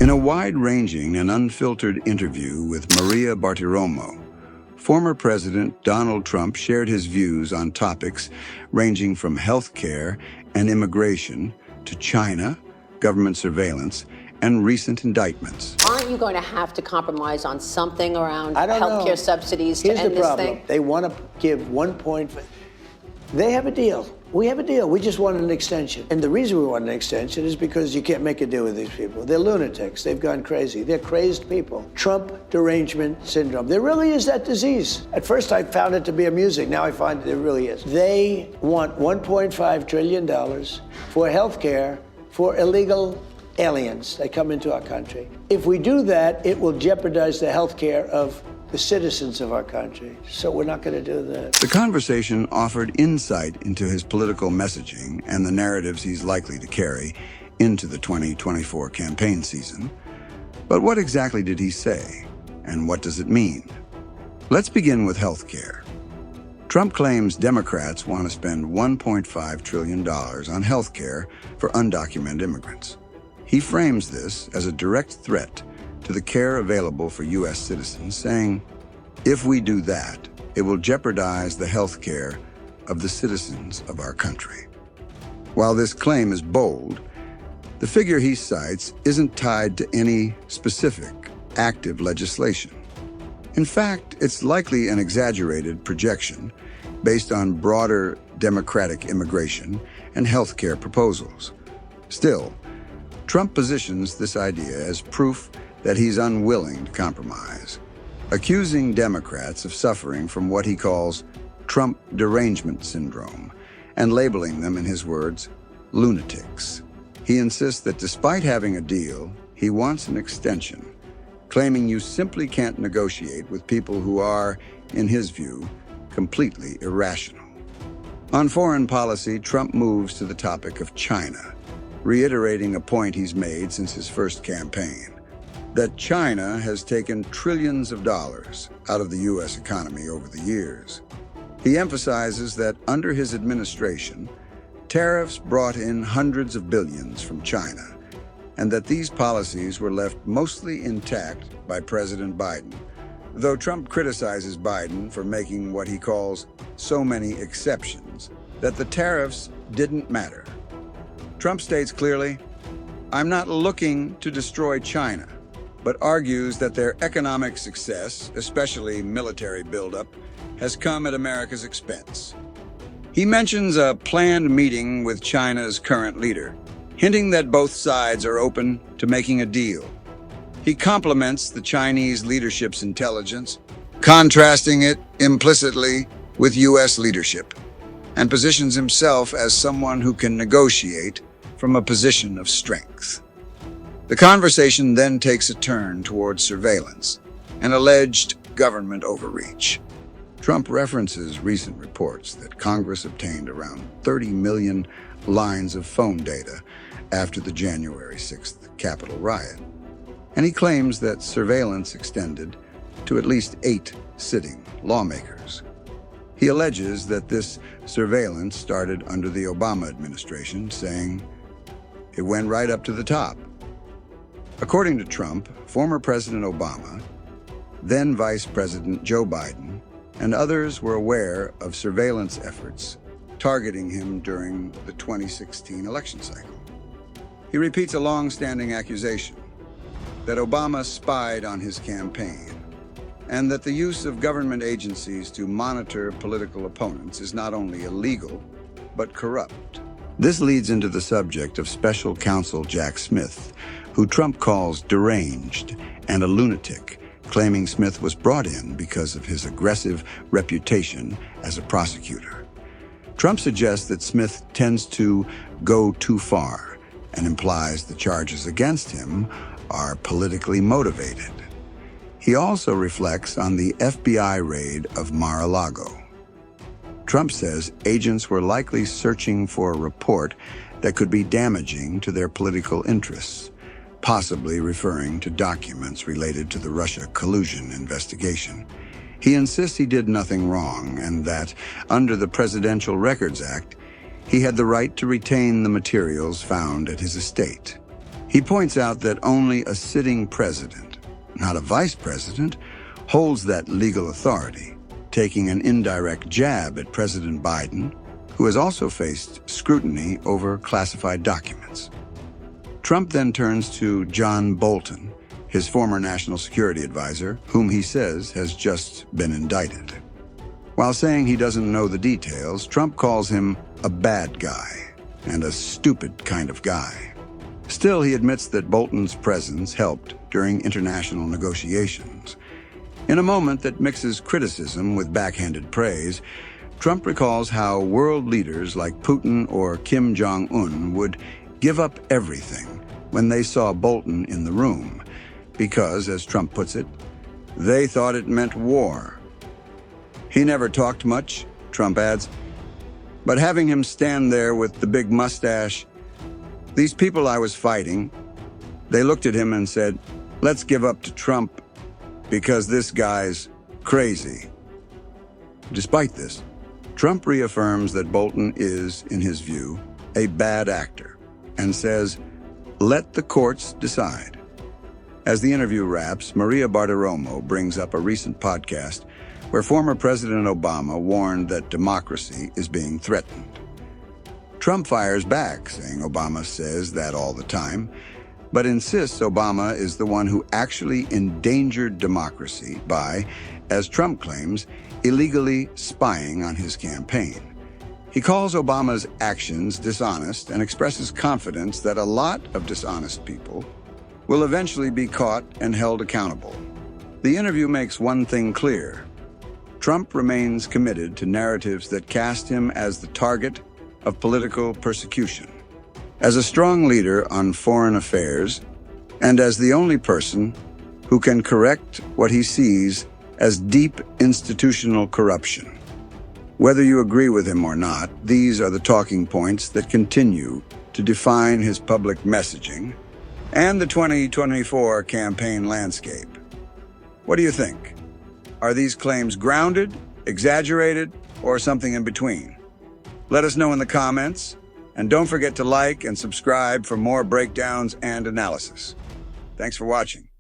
In a wide-ranging and unfiltered interview with Maria Bartiromo, former President Donald Trump shared his views on topics ranging from healthcare and immigration to China, government surveillance, and recent indictments. Aren't you going to have to compromise on something around healthcare healthcare subsidies to end this thing? They want to give 1 point. They have a deal. We have a deal. We just want an extension. And the reason we want an extension is because you can't make a deal with these people. They're lunatics. They've gone crazy. They're crazed people. Trump derangement syndrome. There really is that disease. At first, I found it to be amusing. Now I find there really is. They want $1.5 trillion for health care for illegal aliens that come into our country. If we do that, it will jeopardize the health care of the citizens of our country. So we're not going to do that. The conversation offered insight into his political messaging and the narratives he's likely to carry into the 2024 campaign season. But what exactly did he say, and what does it mean? Let's begin with healthcare. Trump claims Democrats want to spend $1.5 trillion on healthcare for undocumented immigrants. He frames this as a direct threat to the care available for U.S. citizens, saying, if we do that, it will jeopardize the health care of the citizens of our country. While this claim is bold, the figure he cites isn't tied to any specific active legislation. In fact, it's likely an exaggerated projection based on broader Democratic immigration and health care proposals. Still, Trump positions this idea as proof that he's unwilling to compromise, accusing Democrats of suffering from what he calls Trump derangement syndrome, and labeling them, in his words, lunatics. He insists that despite having a deal, he wants an extension, claiming you simply can't negotiate with people who are, in his view, completely irrational. On foreign policy, Trump moves to the topic of China, reiterating a point he's made since his first campaign, that China has taken trillions of dollars out of the U.S. economy over the years. He emphasizes that under his administration, tariffs brought in hundreds of billions from China, and that these policies were left mostly intact by President Biden, though Trump criticizes Biden for making what he calls so many exceptions, that the tariffs didn't matter. Trump states clearly, "I'm not looking to destroy China," but argues that their economic success, especially military buildup, has come at America's expense. He mentions a planned meeting with China's current leader, hinting that both sides are open to making a deal. He compliments the Chinese leadership's intelligence, contrasting it implicitly with U.S. leadership, and positions himself as someone who can negotiate from a position of strength. The conversation then takes a turn towards surveillance and alleged government overreach. Trump references recent reports that Congress obtained around 30 million lines of phone data after the January 6th Capitol riot, and he claims that surveillance extended to at least 8 sitting lawmakers. He alleges that this surveillance started under the Obama administration, saying, "It went right up to the top." According to Trump, former President Obama, then Vice President Joe Biden, and others were aware of surveillance efforts targeting him during the 2016 election cycle. He repeats a long-standing accusation that Obama spied on his campaign, and that the use of government agencies to monitor political opponents is not only illegal, but corrupt. This leads into the subject of Special Counsel Jack Smith, who Trump calls deranged and a lunatic, claiming Smith was brought in because of his aggressive reputation as a prosecutor. Trump suggests that Smith tends to go too far and implies the charges against him are politically motivated. He also reflects on the FBI raid of Mar-a-Lago. Trump says agents were likely searching for a report that could be damaging to their political interests, possibly referring to documents related to the Russia collusion investigation. He insists he did nothing wrong and that, under the Presidential Records Act, he had the right to retain the materials found at his estate. He points out that only a sitting president, not a vice president, holds that legal authority, taking an indirect jab at President Biden, who has also faced scrutiny over classified documents. Trump then turns to John Bolton, his former national security advisor, whom he says has just been indicted. While saying he doesn't know the details, Trump calls him a bad guy and a stupid kind of guy. Still, he admits that Bolton's presence helped during international negotiations. In a moment that mixes criticism with backhanded praise, Trump recalls how world leaders like Putin or Kim Jong-un would give up everything when they saw Bolton in the room, because, as Trump puts it, they thought it meant war. He never talked much, Trump adds, but having him stand there with the big mustache, these people I was fighting, they looked at him and said, let's give up to Trump because this guy's crazy. Despite this, Trump reaffirms that Bolton is, in his view, a bad actor and says, let the courts decide. As the interview wraps, Maria Bartiromo brings up a recent podcast where former President Obama warned that democracy is being threatened. Trump fires back, saying Obama says that all the time, but insists Obama is the one who actually endangered democracy by, as Trump claims, illegally spying on his campaign. He calls Obama's actions dishonest and expresses confidence that a lot of dishonest people will eventually be caught and held accountable. The interview makes one thing clear. Trump remains committed to narratives that cast him as the target of political persecution. As a strong leader on foreign affairs, and as the only person who can correct what he sees as deep institutional corruption. Whether you agree with him or not, these are the talking points that continue to define his public messaging and the 2024 campaign landscape. What do you think? Are these claims grounded, exaggerated, or something in between? Let us know in the comments, and don't forget to like and subscribe for more breakdowns and analysis. Thanks for watching.